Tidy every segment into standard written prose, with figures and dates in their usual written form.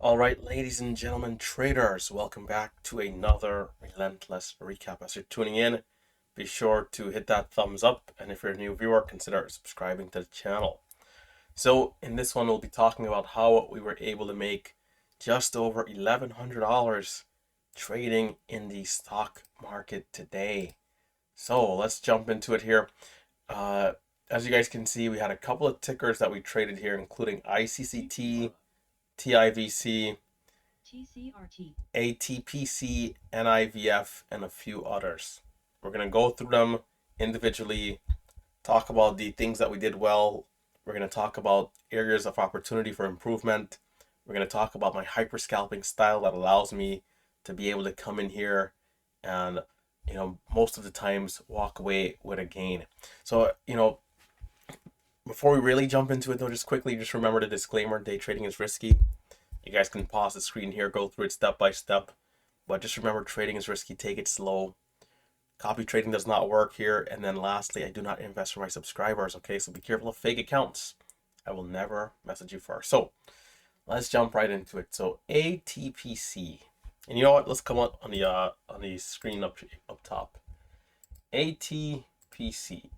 All right, ladies and gentlemen, traders, welcome back to another Relentless recap. As you're tuning in, be sure to hit that thumbs up, and if you're a new viewer, consider subscribing to the channel. So in this one, we'll be talking about how we were able to make just over $1,100 trading in the stock market today. So let's jump into it here. As you guys can see, we had a couple of tickers that we traded here, including ICCT, TIVC, ATPC, NIVF, and a few others. We're going to go through them individually, talk about the things that we did well. We're going to talk about areas of opportunity for improvement. We're going to talk about my hyper-scalping style that allows me to be able to come in here and, most of the times walk away with a gain. So, before we really jump into it though, just remember the disclaimer: day trading is risky. You guys can pause the screen here, go through it step by step, but just remember trading is risky, take it slow. Copy trading does not work here. And then lastly, I do not invest for my subscribers, okay? So be careful of fake accounts. I will never message you first. So let's jump right into it. So ATPC, and you know what? Let's come on the screen up top. ATPC.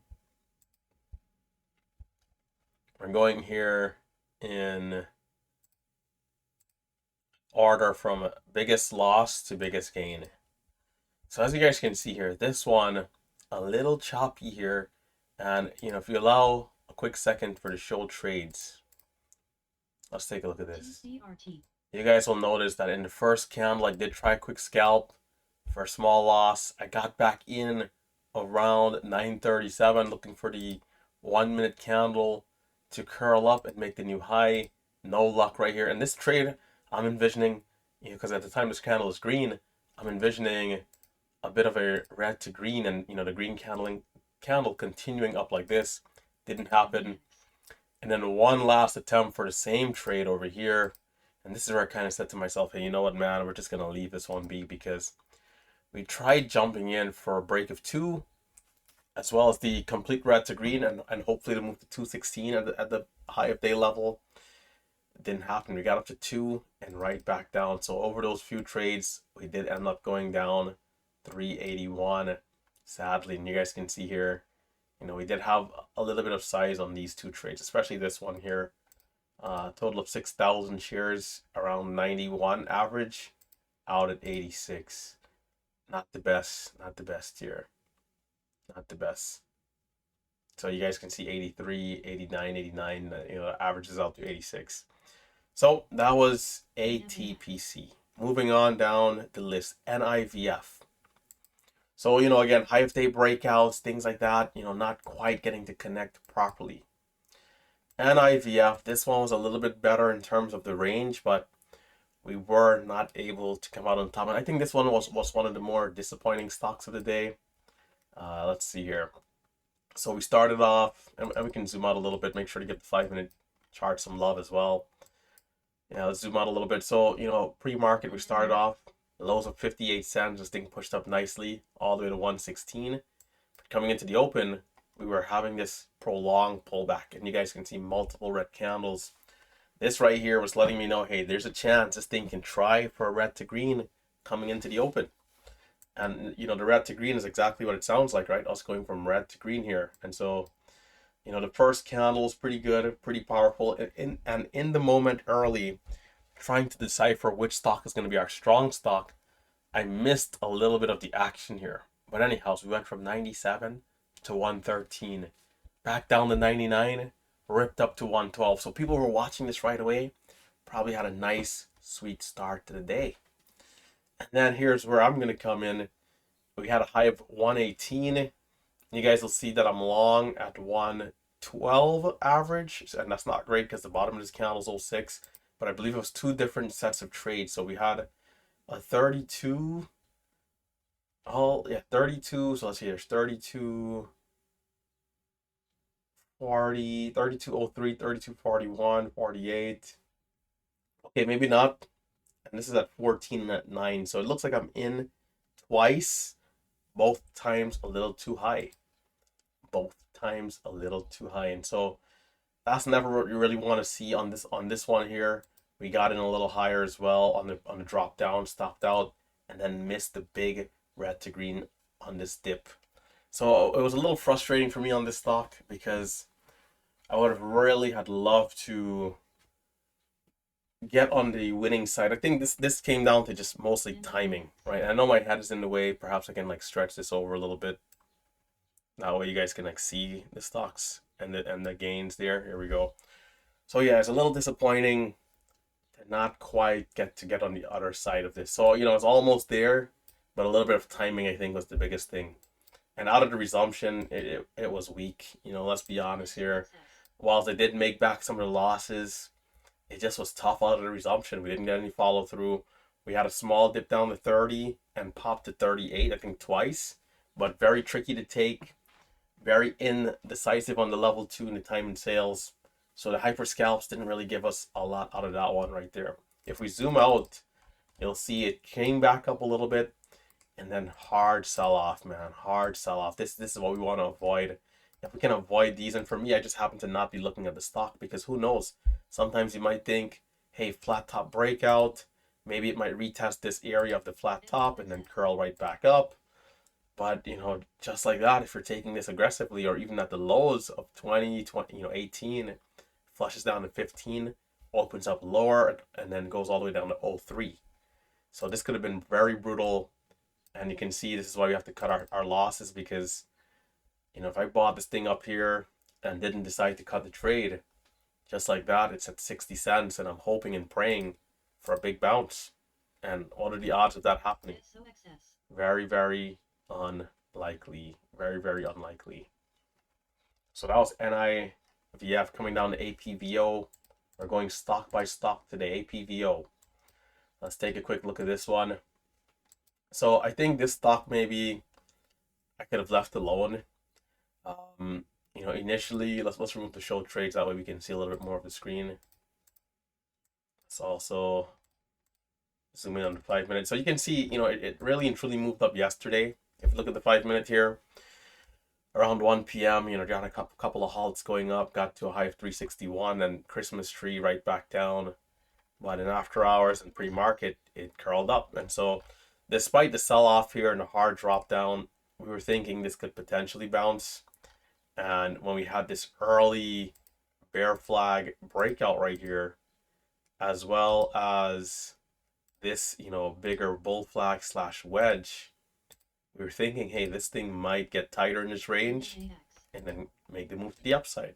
We're going here in order from biggest loss to biggest gain. So as you guys can see here, this one a little choppy here, and if you allow a quick second for the show trades, let's take a look at this. You guys will notice that in the first candle I did try a quick scalp for a small loss. I got back in around 9:37 looking for the 1 minute candle to curl up and make the new high. No luck right here. And this trade I'm envisioning, because at the time this candle is green, I'm envisioning a bit of a red to green, and the green candle continuing up like this. Didn't happen. And then one last attempt for the same trade over here, and this is where I kind of said to myself, hey, you know what, man, we're just gonna leave this one be, because we tried jumping in for a break of 2 as well as the complete red to green, and hopefully to move to 216 at the high of day level. It didn't happen. We got up to 2 and right back down. So over those few trades, we did end up going down 381, sadly. And you guys can see here, we did have a little bit of size on these 2 trades, especially this one here. Total of 6,000 shares, around 91 average, out at 86. Not the best here. Not the best. So you guys can see 83, 89, 89, averages out to 86. So that was ATPC. Moving on down the list, NIVF. So, again, high of day breakouts, things like that, not quite getting to connect properly. NIVF, this one was a little bit better in terms of the range, but we were not able to come out on top. And I think this one was one of the more disappointing stocks of the day. Let's see here. So we started off, and we can zoom out a little bit, make sure to give the 5-minute chart some love as well. Yeah, let's zoom out a little bit. So, pre-market, we started off lows of 58 cents. This thing pushed up nicely all the way to 116. But coming into the open, we were having this prolonged pullback, and you guys can see multiple red candles. This right here was letting me know, hey, there's a chance this thing can try for a red to green coming into the open. And, the red to green is exactly what it sounds like, right? Us going from red to green here. And so, the first candle is pretty good, pretty powerful. And in the moment early, trying to decipher which stock is going to be our strong stock, I missed a little bit of the action here. But anyhow, so we went from 97 to 113, back down to 99, ripped up to 112. So people who were watching this right away probably had a nice, sweet start to the day. And then here's where I'm going to come in. We had a high of 118. You guys will see that I'm long at 112 average, and that's not great because the bottom of this candle is 06. But I believe it was 2 different sets of trades. So we had a 32. Oh, yeah, 32. So let's see, there's 32, 40, 3203, 3241, 48. Okay, maybe not. And this is at 14 at 9. So it looks like I'm in twice, both times a little too high. And so that's never what you really want to see on this one here. We got in a little higher as well on the drop down, stopped out, and then missed the big red to green on this dip. So it was a little frustrating for me on this stock because I would have really had loved to get on the winning side. I think this came down to just mostly timing, right? I know my head is in the way. Perhaps I can like stretch this over a little bit. That way you guys can like see the stocks and the gains there. Here we go. So yeah, it's a little disappointing to not quite get on the other side of this. So it's almost there, but a little bit of timing I think was the biggest thing. And out of the resumption, it was weak. Let's be honest here. Whilst they did make back some of the losses, it just was tough out of the resumption. We didn't get any follow through. We had a small dip down to 30 and popped to 38, I think twice, but very tricky to take, very indecisive on the level 2 in the time and sales. So the hyper scalps didn't really give us a lot out of that one right there. If we zoom out, you'll see it came back up a little bit and then hard sell off, man. Hard sell off. This is what we want to avoid. If we can avoid these, and for me, I just happen to not be looking at the stock because who knows? Sometimes you might think, hey, flat top breakout. Maybe it might retest this area of the flat top and then curl right back up. But, just like that, if you're taking this aggressively or even at the lows of 20, 18, flushes down to 15, opens up lower, and then goes all the way down to 03. So this could have been very brutal. And you can see this is why we have to cut our losses because, if I bought this thing up here and didn't decide to cut the trade, just like that, it's at 60 cents and I'm hoping and praying for a big bounce. And what are the odds of that happening? Very, very unlikely. Very, very unlikely. So that was NIVF coming down to APVO. We're going stock by stock today, APVO. Let's take a quick look at this one. So I think this stock maybe I could have left alone. Initially, let's remove the show trades. That way we can see a little bit more of the screen. Let's also zoom in on the 5 minutes. So you can see, it really and truly moved up yesterday. If you look at the 5 minute here, around 1 p.m., got a couple of halts going up, got to a high of 361, and Christmas tree right back down. But in after hours and pre-market, it curled up. And so despite the sell-off here and the hard drop down, we were thinking this could potentially bounce. And when we had this early bear flag breakout right here, as well as this, bigger bull flag / wedge, we were thinking, hey, this thing might get tighter in this range and then make the move to the upside.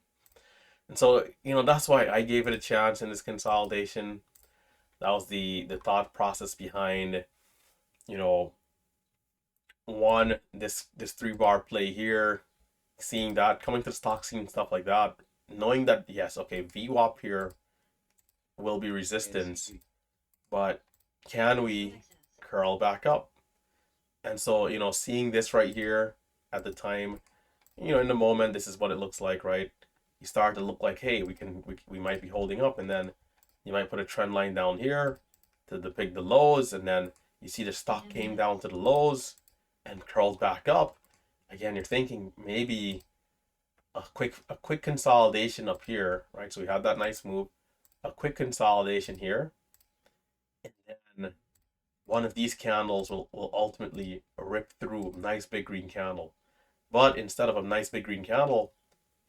And so, that's why I gave it a chance in this consolidation. That was the thought process behind, one, this 3-bar play here, seeing that, coming to the stock, seeing stuff like that, knowing that, yes, okay, VWAP here will be resistance, but can we curl back up? And so, seeing this right here at the time, in the moment, this is what it looks like, right? You start to look like, hey, we might be holding up, and then you might put a trend line down here to depict the lows, and then you see the stock came down to the lows and curled back up. Again, you're thinking maybe a quick consolidation up here, right? So we had that nice move, a quick consolidation here, and then one of these candles will ultimately rip through a nice big green candle. But instead of a nice big green candle,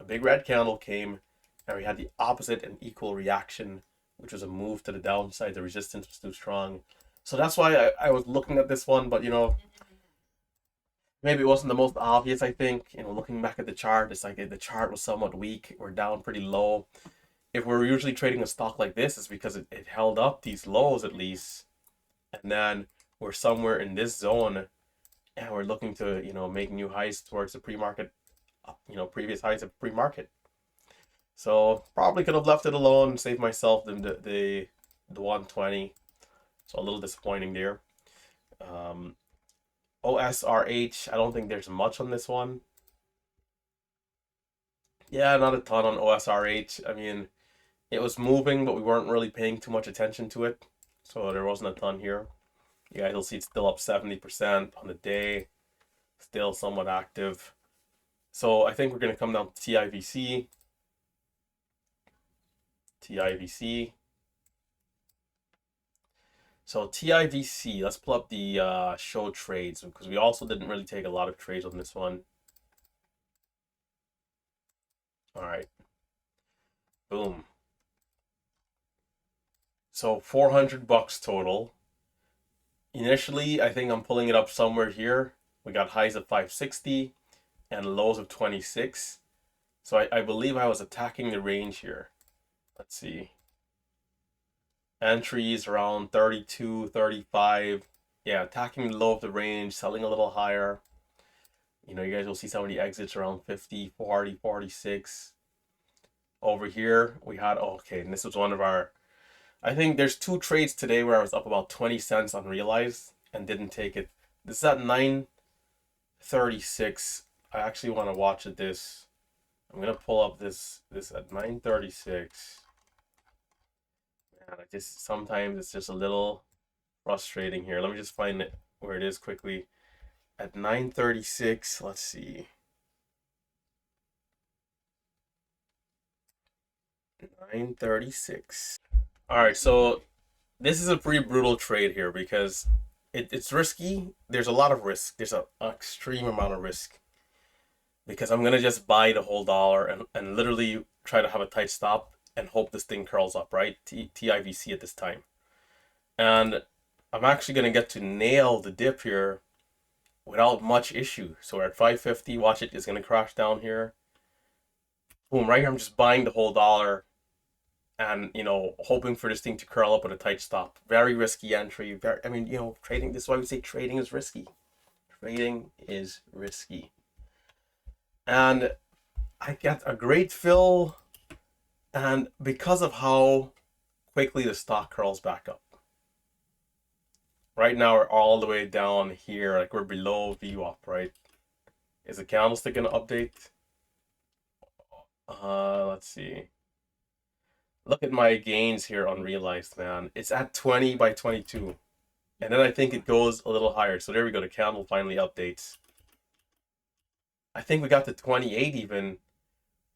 a big red candle came, and we had the opposite and equal reaction, which was a move to the downside. The resistance was too strong. So that's why I was looking at this one, but maybe it wasn't the most obvious, I think. Looking back at the chart, it's like the chart was somewhat weak. We're down pretty low. If we're usually trading a stock like this, it's because it held up these lows at least. And then we're somewhere in this zone and we're looking to, make new highs towards the pre-market, previous highs of pre-market. So probably could have left it alone and saved myself the 120. So a little disappointing there. OSRH, I don't think there's much on this one. Yeah, not a ton on OSRH. I mean, it was moving, but we weren't really paying too much attention to it. So there wasn't a ton here. You guys will see it's still up 70% on the day. Still somewhat active. So I think we're going to come down to TIVC. TIVC. So TIVC, let's pull up the show trades because we also didn't really take a lot of trades on this one. All right, boom. So 400 bucks total. Initially, I think I'm pulling it up somewhere here. We got highs of 560 and lows of 26. So I believe I was attacking the range here. Let's see. Entries around 32, 35. Yeah, attacking the low of the range, selling a little higher. You know, you guys will see some of the exits around 50, 40, 46. Over here, we had, okay, and this was one of our, I think there's two trades today where I was up about 20 cents unrealized and didn't take it. This is at 9:36. I actually want to watch this. I'm gonna pull up this at 9:36. Man, I just sometimes it's just a little frustrating here. Let me just find it where it is quickly. At 9:36, let's see. 9:36. All right, so this is a pretty brutal trade here because it's risky. There's a lot of risk. There's an extreme amount of risk because I'm gonna just buy the whole dollar and literally try to have a tight stop and hope this thing curls up, right? TIVC at this time. And I'm actually gonna get to nail the dip here without much issue. So we're at 550. Watch it. It's gonna crash down here. Boom! Right here, I'm just buying the whole dollar, and you know, hoping for this thing to curl up with a tight stop. Very risky entry. Very. I mean, you know, trading. This is why we say trading is risky. Trading is risky. And I get a great fill, and because of how quickly the stock curls back up. Right now we're all the way down here, like we're below VWAP, right? Is the candlestick gonna update? Let's see. Look at my gains here unrealized, man. It's at 20 by 22. And then I think it goes a little higher. So there we go. The candle finally updates. I think we got to 28 even.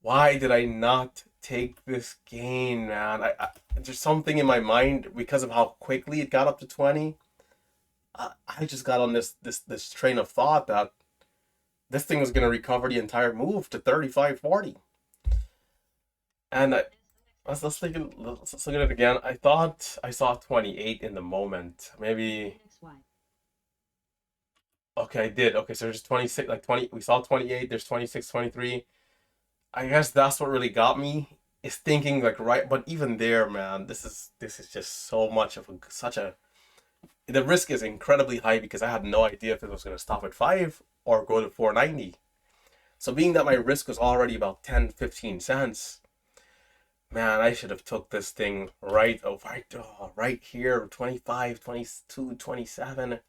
Why did I not take this gain, man? There's something in my mind because of how quickly it got up to 20. I just got on this train of thought that this thing was going to recover the entire move to 35.40. And let's look at it again. I thought I saw 28 in the moment. Maybe. Okay, I did. Okay, so there's 26, like 20. We saw 28. There's 26, 23. I guess that's what really got me is thinking like right. But even there, man, this is just so much of such a. The risk is incredibly high because I had no idea if it was going to stop at 5 or go to 490. So being that my risk was already about 10, 15 cents, man, I should have took this thing right here, 25, 22, 27,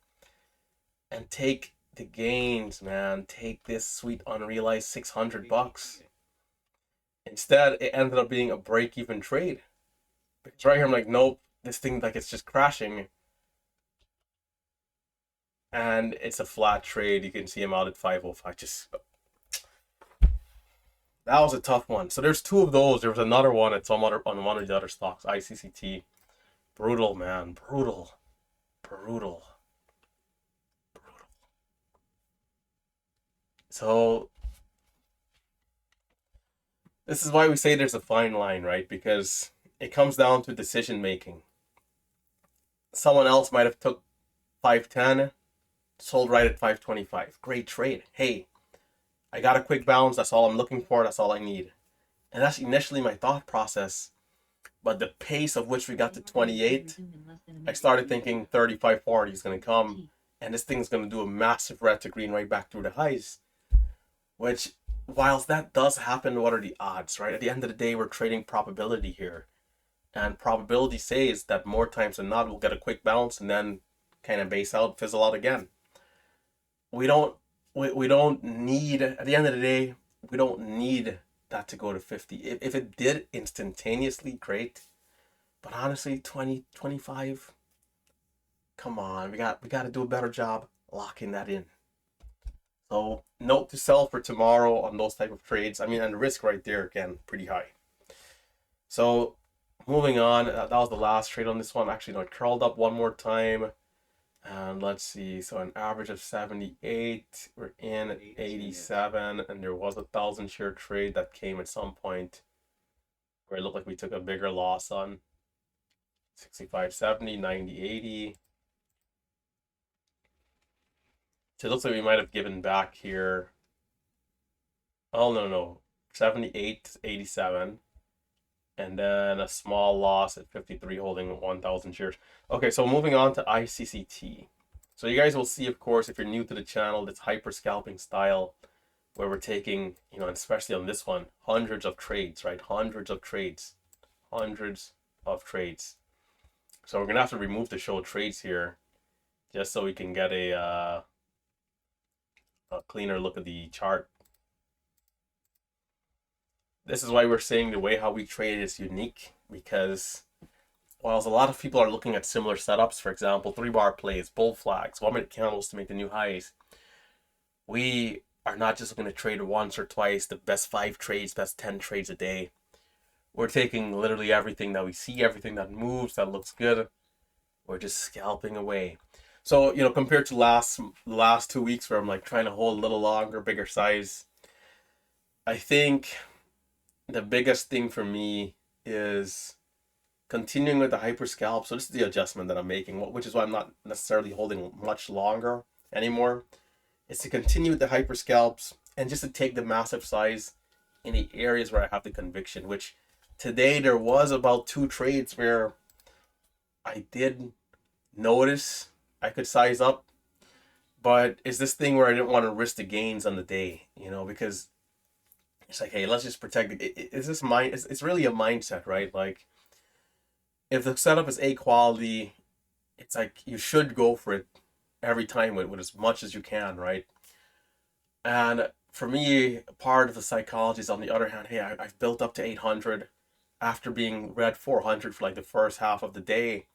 and take the gains, man. Take this sweet unrealized 600 bucks. Instead, it ended up being a break-even trade. Because right here, I'm like, nope, this thing, like, it's just crashing. And it's a flat trade. You can see I'm out at 505. That was a tough one. So there's two of those. There was another one at on one of the other stocks, ICCT. Brutal, man. Brutal. So this is why we say there's a fine line, right? Because it comes down to decision making. Someone else might have took 510, sold right at 525. Great trade. Hey, I got a quick bounce. That's all I'm looking for. That's all I need. And that's initially my thought process. But the pace of which we got to 28, I started thinking 35.40 is going to come. And this thing's going to do a massive red to green right back through the highs. Which, whilst that does happen, what are the odds, right? At the end of the day, we're trading probability here. And probability says that more times than not, we'll get a quick bounce and then kind of base out, fizzle out again. We don't need, at the end of the day, we don't need that to go to 50. If it did instantaneously, great. But honestly, 20, 25, come on, we got to do a better job locking that in. So note to sell for tomorrow on those type of trades. I mean, and the risk right there, again, pretty high. So moving on, that was the last trade on this one. Actually, no, it curled up one more time. And let's see, so an average of 78, we're in at 87, and there was a 1,000 share trade that came at some point where it looked like we took a bigger loss on 65, 70, 90, 80. So it looks like we might have given back here. Oh, no. 78, 87. And then a small loss at 53 holding 1,000 shares. Okay, so moving on to ICCT. So you guys will see, of course, if you're new to the channel, this hyper scalping style where we're taking, especially on this one, hundreds of trades, right? Hundreds of trades. So we're going to have to remove the show trades here just so we can get a cleaner look at the chart. This is why we're saying the way how we trade is unique, because whilst a lot of people are looking at similar setups, for example, 3-bar plays, bull flags, 1-minute candles to make the new highs, we are not just looking to trade once or twice, the best 5 trades, best 10 trades a day. We're taking literally everything that we see, everything that moves, that looks good. We're just scalping away. So, compared to last 2 weeks where I'm like trying to hold a little longer, bigger size, I think the biggest thing for me is continuing with the hyper scalp. So this is the adjustment that I'm making, which is why I'm not necessarily holding much longer anymore. Is to continue with the hyper scalps and just to take the massive size in the areas where I have the conviction, which today there was about 2 trades where I did notice I could size up, but it's this thing where I didn't want to risk the gains on the day, because it's like, hey, let's just protect it. It's this mind. It's really a mindset, right? Like, if the setup is A quality, it's like you should go for it every time with as much as you can, right? And for me, part of the psychology is, on the other hand, hey, I've built up to 800 after being red 400 for like the first half of the day.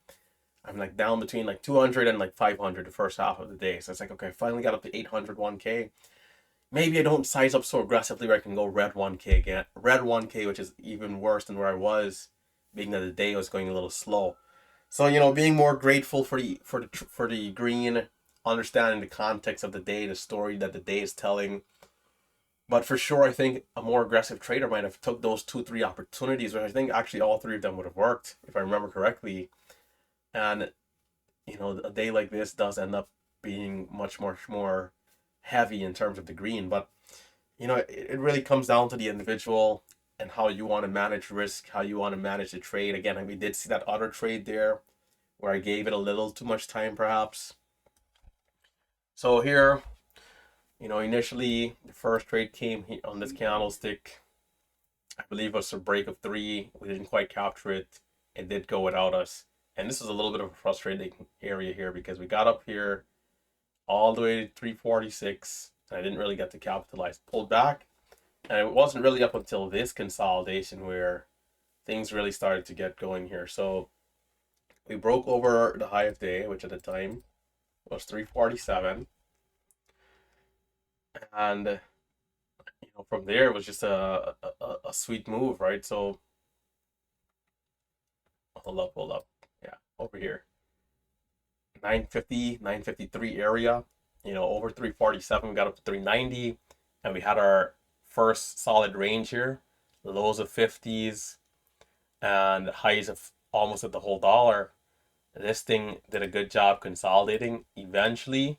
I'm like down between like 200 and like 500 the first half of the day. So it's like, okay, I finally got up to 800 1K. Maybe I don't size up so aggressively where I can go red 1K again. Red 1K, which is even worse than where I was, being that the day was going a little slow. So, being more grateful for the green, understanding the context of the day, the story that the day is telling. But for sure, I think a more aggressive trader might have took those 2-3 opportunities, which I think actually all 3 of them would have worked, if I remember correctly. And, a day like this does end up being much more heavy in terms of the green. But, it really comes down to the individual and how you want to manage risk, how you want to manage the trade. Again, we did see that other trade there where I gave it a little too much time, perhaps. So here, initially the first trade came on this candlestick. I believe it was a break of 3. We didn't quite capture it. It did go without us. And this is a little bit of a frustrating area here because we got up here all the way to 346 and I didn't really get to capitalize. Pulled back, and it wasn't really up until this consolidation where things really started to get going here. So we broke over the high of day, which at the time was 347. And from there it was just a sweet move, right? So hold up. Yeah, over here. 950, 953 area, over 347, we got up to 390, and we had our first solid range here, lows of 50s and highs of almost at the whole dollar. This thing did a good job consolidating. Eventually,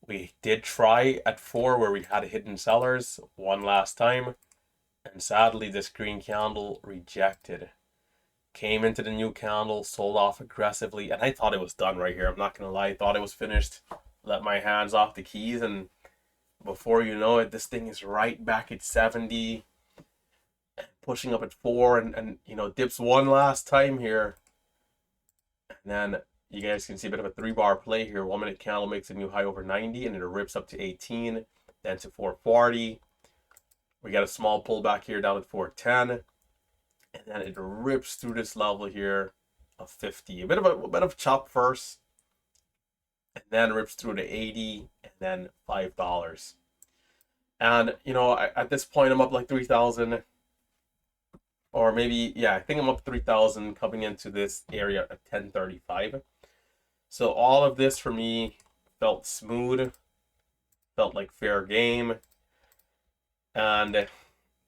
we did try at 4 where we had hidden sellers one last time, and sadly this green candle rejected. Came into the new candle, sold off aggressively, and I thought it was done right here. I'm not gonna lie, I thought it was finished. Let my hands off the keys, and before you know it, this thing is right back at 70, pushing up at 4, and dips one last time here. And then you guys can see a bit of a 3-bar play here. 1-minute candle makes a new high over 90, and it rips up to 18, then to 440. We got a small pullback here down at 410. And then it rips through this level here of 50. A bit of chop first, and then rips through to 80, and then $5. And at this point I'm up like 3,000. or maybe, yeah, I think I'm up 3,000 coming into this area at 1035. So all of this for me felt smooth, felt like fair game, and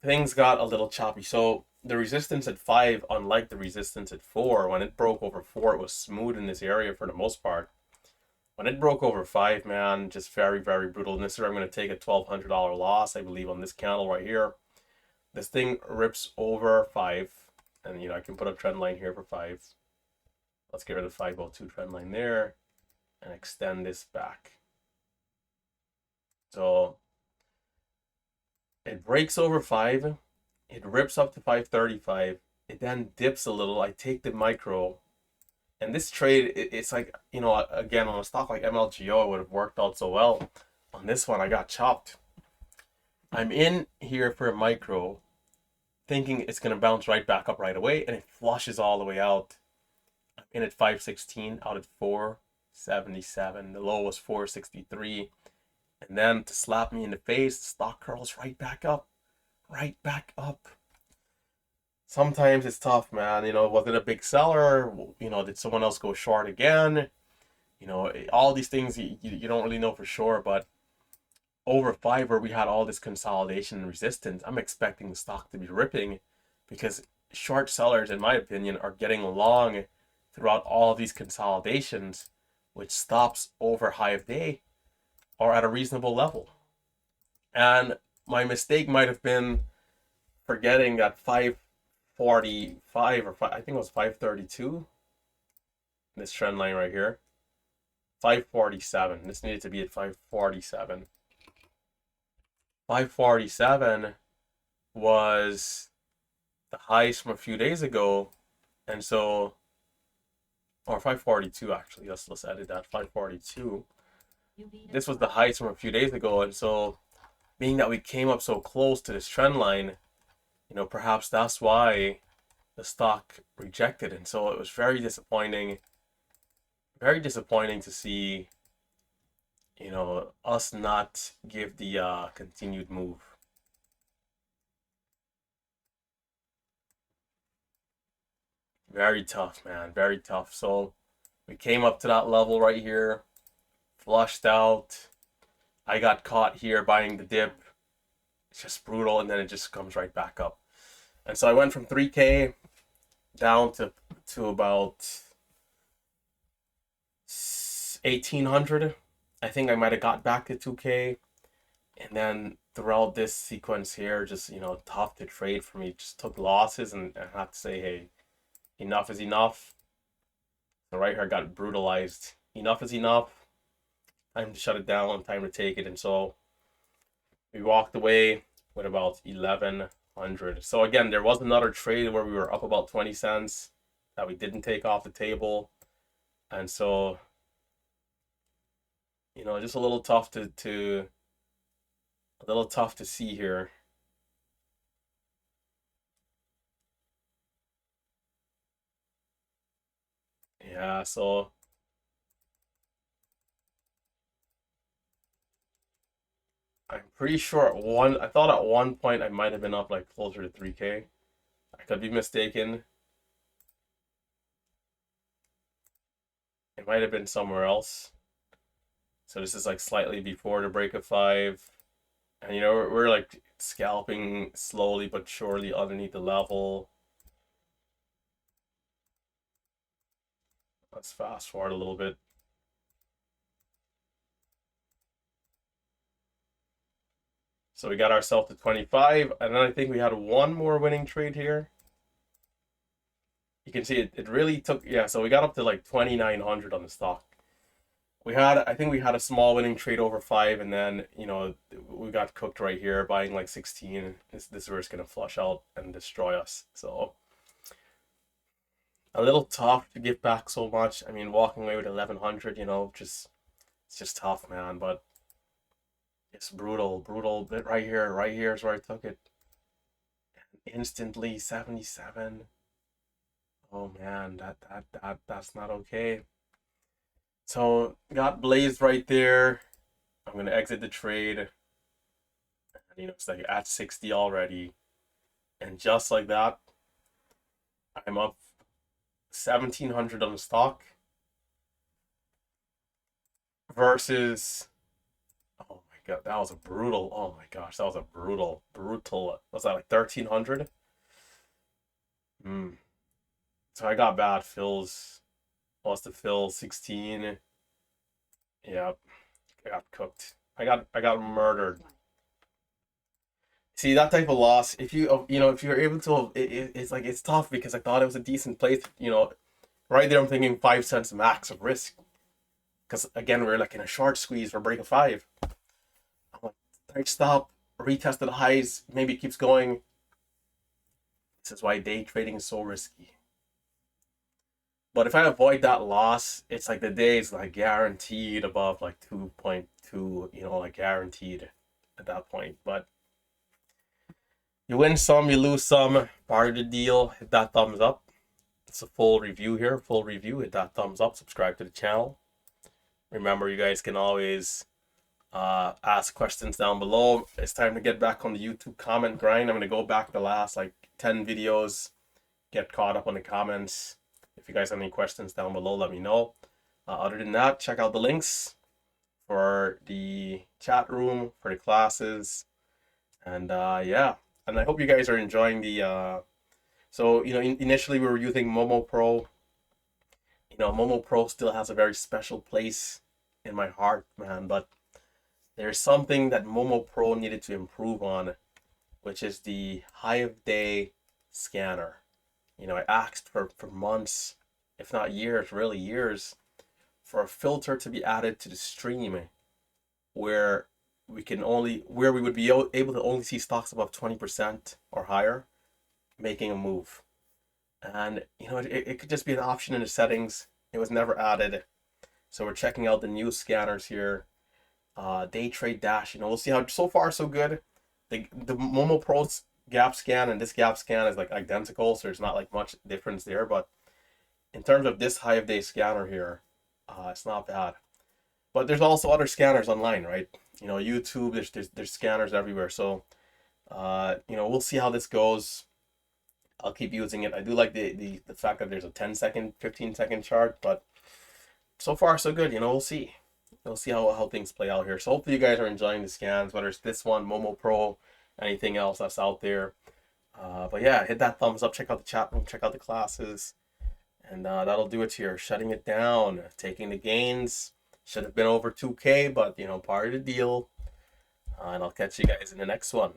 things got a little choppy. So the resistance at 5, unlike the resistance at 4, when it broke over 4, it was smooth in this area for the most part. When it broke over 5, man, just very, very brutal. And this is where I'm going to take a $1,200 loss, I believe, on this candle right here. This thing rips over 5, and I can put a trend line here for 5. Let's get rid of 502 trend line there and extend this back. So it breaks over 5, it rips up to 535, it then dips a little. I take the micro, and this trade, it's like, again, on a stock like MLGO, it would have worked out so well. On this one, I got chopped. I'm in here for a micro, thinking it's going to bounce right back up right away, and it flushes all the way out. I'm in at 516, out at 477. The low was 463. And then to slap me in the face, the stock curls right back up. Right back up. Sometimes it's tough, man. Was it a big seller? Did someone else go short again? All these things you don't really know for sure, but over 5 where we had all this consolidation and resistance, I'm expecting the stock to be ripping, because short sellers, in my opinion, are getting long throughout all of these consolidations, which stops over high of day or at a reasonable level. And my mistake might have been forgetting that 545 or I think it was 532, this trend line right here, 547. This needed to be at 547. 547 was the highs from a few days ago, and so, or 542 actually, let's edit that, 542. This was the highs from a few days ago, and so being that we came up so close to this trend line, perhaps that's why the stock rejected. And so it was very disappointing to see, us not give the continued move. Very tough, man, very tough. So we came up to that level right here, flushed out. I got caught here buying the dip. It's just brutal, and then it just comes right back up. And so I went from 3K down to about 1,800. I think I might have got back to 2K. And then throughout this sequence here, just, tough to trade for me. Just took losses, and I had to say, hey, enough is enough. So right here I got brutalized. Enough is enough. Time to shut it down, time to take it. And so we walked away with about 1,100. So again, there was another trade where we were up about 20 cents that we didn't take off the table. And so, just a little tough to see here. Yeah, so I'm pretty sure I thought at one point I might have been up like closer to 3K. I could be mistaken. It might have been somewhere else. So this is like slightly before the break of 5. And we're like scalping slowly but surely underneath the level. Let's fast forward a little bit. So we got ourselves to 25, and then I think we had one more winning trade here. You can see it really took, yeah, so we got up to like 2,900 on the stock. I think we had a small winning trade over 5, and then, we got cooked right here, buying like 16. This is where it's going to flush out and destroy us. So a little tough to give back so much. I mean, walking away with 1,100, it's just tough, man. But it's brutal bit right here is where I took it. And instantly 77. Oh man, that's not okay. So got blazed right there. I'm gonna exit the trade. And, it's like at 60 already. And just like that, I'm up 1,700 on the stock versus, oh my god, that was a brutal, oh my gosh, that was a brutal, was that like 1,300? Hmm. So I got bad fills. Lost the fill 16. Yep, I got cooked. I got murdered. See that type of loss. If if you're able to, it's like it's tough because I thought it was a decent place. Right there I'm thinking 5 cents max of risk. Because again we're like in a short squeeze. We're breaking five. I'm like, tight stop, retest the highs. Maybe it keeps going. This is why day trading is so risky. But if I avoid that loss, it's like the day is like guaranteed above like 2.2, like guaranteed at that point. But you win some, you lose some. Part of the deal. Hit that thumbs up. It's a full review here. Full review. Hit that thumbs up. Subscribe to the channel. Remember, you guys can always ask questions down below. It's time to get back on the YouTube comment grind. I'm going to go back the last like 10 videos. Get caught up on the comments. If you guys have any questions down below, let me know. Other than that, check out the links for the chat room, for the classes. And yeah, and I hope you guys are enjoying the so initially we were using Momo Pro. Momo Pro still has a very special place in my heart, man, but there's something that Momo Pro needed to improve on, which is the Hive Day scanner. I asked for months, if not years, really years, for a filter to be added to the stream where we would be able to only see stocks above 20% or higher making a move. And it could just be an option in the settings. It was never added. So we're checking out the new scanners here. Day Trade Dash, we'll see how, so far so good. The Momo Pro's gap scan and this gap scan is like identical, so there's not like much difference there. But in terms of this Hive Day scanner here, it's not bad. But there's also other scanners online, right? YouTube, there's scanners everywhere. So we'll see how this goes. I'll keep using it. I do like the fact that there's a 10-second, 15-second chart, but so far so good. We'll see. We'll see how things play out here. So hopefully you guys are enjoying the scans, whether it's this one, Momo Pro, anything else that's out there. But yeah, hit that thumbs up, check out the chat room, check out the classes, and that'll do it here. Shutting it down, taking the gains. Should have been over 2K, but part of the deal. And I'll catch you guys in the next one.